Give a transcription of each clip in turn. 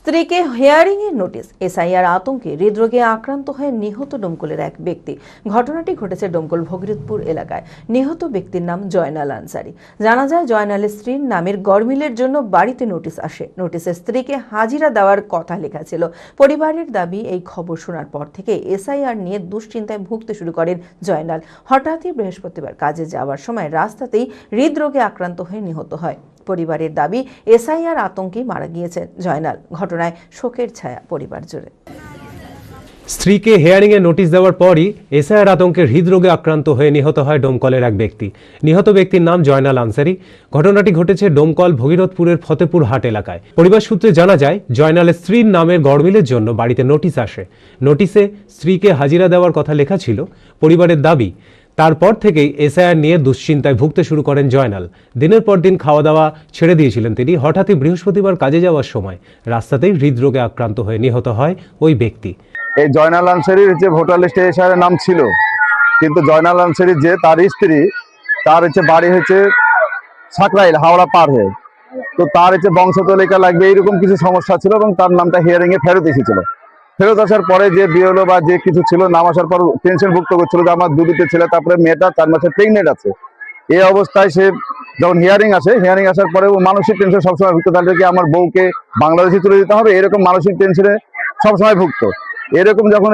স্ত্রীকে হিয়ারিং এর notice, SIR আতঙ্কে হৃদরোগে আক্রান্ত হয়ে নিহত ডোমকলের এক ব্যক্তি। ঘটনাটি ঘটেছে ডোমকল ভগীরথপুর এলাকায়। নিহত ব্যক্তির নাম জয়নাল আনসারি। জানা যায় জয়নালের স্ত্রীর নামের গড়মিলের জন্য বাড়িতে নোটিশ আসে। নোটিশে স্ত্রীকে হাজিরা দেওয়ার কথা লেখা ছিল। পরিবারের দাবি, এই খবর শোনার পর থেকে এসআইআর নিয়ে দুশ্চিন্তায় ভুগতে শুরু করেন জয়নাল। হঠাৎই বৃহস্পতিবার কাজে যাওয়ার সময় রাস্তাতেই হৃদরোগে আক্রান্ত হয়ে নিহত হয়। পরিবারের দাবি, এসআইআর আতঙ্কে মারা গিয়েছেন জয়নাল। ঘটনায় শোকের ছায়া পরিবার জুড়ে। স্ত্রীকে হিয়ারিং এর নোটিশ দেওয়ার পরই এসআইআর আতঙ্কে হৃদরোগে আক্রান্ত হয়ে নিহত হয় ডোমকলের এক ব্যক্তি। নিহত ব্যক্তির নাম জয়নাল আনসারি। ঘটনাটি ঘটেছে ডোমকল ভগীরথপুরের ফতেপুর হাট এলাকায়। পরিবার সূত্রে জানা যায়, জয়নালের স্ত্রীর নামের গড়মিলের জন্য বাড়িতে নোটিশ আসে। নোটিশে স্ত্রীকে হাজিরা দেওয়ার কথা লেখা ছিল। পরিবারের দাবি, তারপর থেকেই এসআইআর নিয়ে দুশ্চিন্তায় ভুগতে শুরু করেন জয়নাল। দিনের পর দিন খাওয়া দাওয়া ছেড়ে দিয়েছিলেন তিনি। হঠাৎই বৃহস্পতিবার কাজে যাওয়ার সময় রাস্তাতেই হৃদরোগে আক্রান্ত হয়ে নিহত হয় ওই ব্যক্তি। এই জয়নাল আনসারির যে ভোটার লিস্টে এসআইআর নাম ছিল, কিন্তু জয়নাল আনসারির যে তার স্ত্রী, তার বাড়ি হচ্ছে সাকরাইল, হাওড়া পার হয়ে। তো তার বংশতালিকা লাগবে এইরকম কিছু সমস্যা ছিল এবং তার নামটা হিয়ারিং এ ফেরত এসেছিল। ফেরত আসার পরে যে বিএলও বা যে কিছু ছিল, নাম আসার পর টেনশন ভুক্ত করছিল যে আমার দুটো ছেলে, তারপরে মেয়েটা 4 মাসের প্রেগনেন্ট আছে। এই অবস্থায় সে যখন হিয়ারিং আসার পরে ও মানসিক টেনশন সবসময় ভুগতো, তাহলে কি আমার বউকে বাংলাদেশে চলে যেতে হবে, এরকম মানসিক টেনশনে সবসময় ভুগতো। এরকম যখন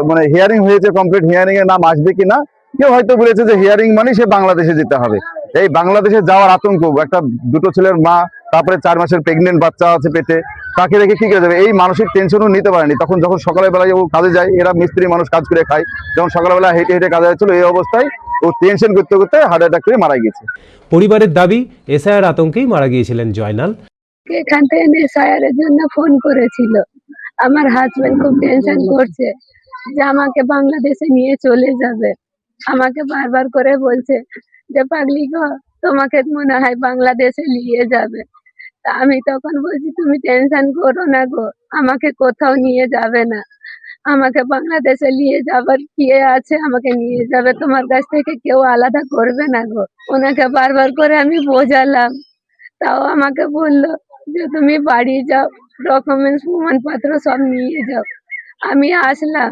মানে হিয়ারিং হয়েছে, কমপ্লিট হিয়ারিং এর নাম আসবে কিনা, কেউ হয়তো বলেছে যে হিয়ারিং মানে সে বাংলাদেশে যেতে হবে। এই বাংলাদেশে যাওয়ার আতঙ্ক, একটা দুটো ছেলের মা, তারপরে 4 মাসের প্রেগনেন্ট বাচ্চা আছে পেটে, তাকে রেখে কি করে যাবে, এই মানসিক টেনশনও নিতে পারেনি। তখন যখন সকালবেলায় ও কাজে যায়, এরা মিস্ত্রি মানুষ, কাজ করে খায়, যখন সকালবেলা হেঁটে হেঁটে কাজে যাচ্ছিল, এই অবস্থায় ও টেনশন করতে করতে হার্ট অ্যাটাক করে মারা গেছে। পরিবারের দাবি, এসআইআর আতঙ্কেই মারা গিয়েছিলেন জয়নাল। এখান থেকে এসআইআর এর জন্য ফোন করেছিল। আমার হাজবেন্ড খুব টেনশন করছে যে আমাকে বাংলাদেশে নিয়ে চলে যাবে। আমাকে বারবার করে বলছে যে পাগলি গো, তোমাকে মনে হয় বাংলাদেশে নিয়ে যাবে। তা আমি তখন বলছি, তুমি টেনশন করো না গো, আমাকে কোথাও নিয়ে যাবে না। আমাকে বাংলাদেশে নিয়ে যাবার কি আছে, আমাকে নিয়ে যাবে, তোমার কাছ থেকে কেউ আলাদা করবে না গো। ওনাকে বারবার করে আমি বোঝালাম, তাও আমাকে বললো যে তুমি বাড়ি যাও, ডকুমেন্টস প্রমাণপত্র সব নিয়ে যাও। আমি আসলাম,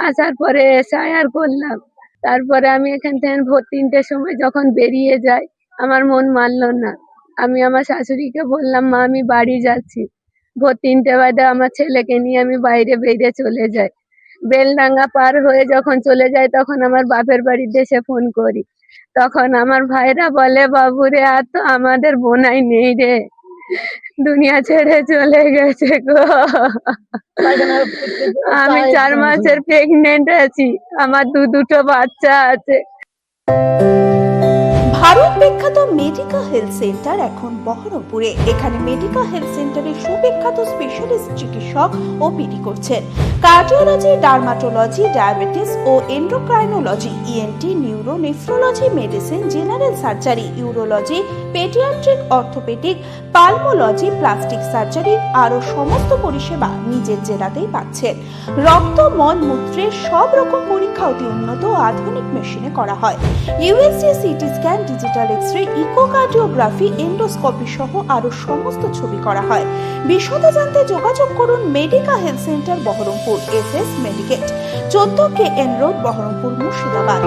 আসার পরে এসআইআর করলাম। তারপরে আমি এখান থেকে ভোর 3টের সময় যখন বেরিয়ে যাই, আমার মন মানলো না। আমি আমার শাশুড়িকে বললাম, মা আমি বাড়ি যাচ্ছি। ভোর 3টে বাজে আমার ছেলেকে নিয়ে আমি বাইরে বেরিয়ে চলে যাই। বেলডাঙ্গা পার হয়ে যখন চলে যাই, তখন আমার বাপের বাড়ির দেশে ফোন করি। তখন আমার ভাইরা বলে, বাবুরে আর তো আমাদের বোনাই নেই রে, দুনিয়া ছেড়ে চলে গেছে গো। আমি 4 মাসের প্রেগনেন্ট আছি, আমার দুটো বাচ্চা আছে। ভারত বিখ্যাত মেডিকা হেলথ সেন্টার এখন বহরমপুরে। এখানে মেডিকা হেলথ সেন্টারে সুবিখ্যাত স্পেশালিস্ট চিকিৎসক ওপিডি করছেন। কার্ডিওলজি, ডার্মাটোলজি, ডায়াবেটিস ও endocrinology, ENT, neuro, nephrology, medicine, general surgery, urology, paediatric, orthopaedic, pulmonology, plastic surgery আরও সমস্ত পরিষেবা নিজের জেলাতেই পাচ্ছেন। রক্ত, মল, মূত্রের সব রকম পরীক্ষা অতি উন্নত ও আধুনিক মেশিনে করা হয়। USG, CT scan, digital X-ray, echocardiography, endoscopy সহ আরো সমস্ত ছবি করা হয়। বিশদ জানতে যোগাযোগ করুন Medica health centre Berhampore, SS Medicate, 14 KN road, Berhampore, Murshidabad.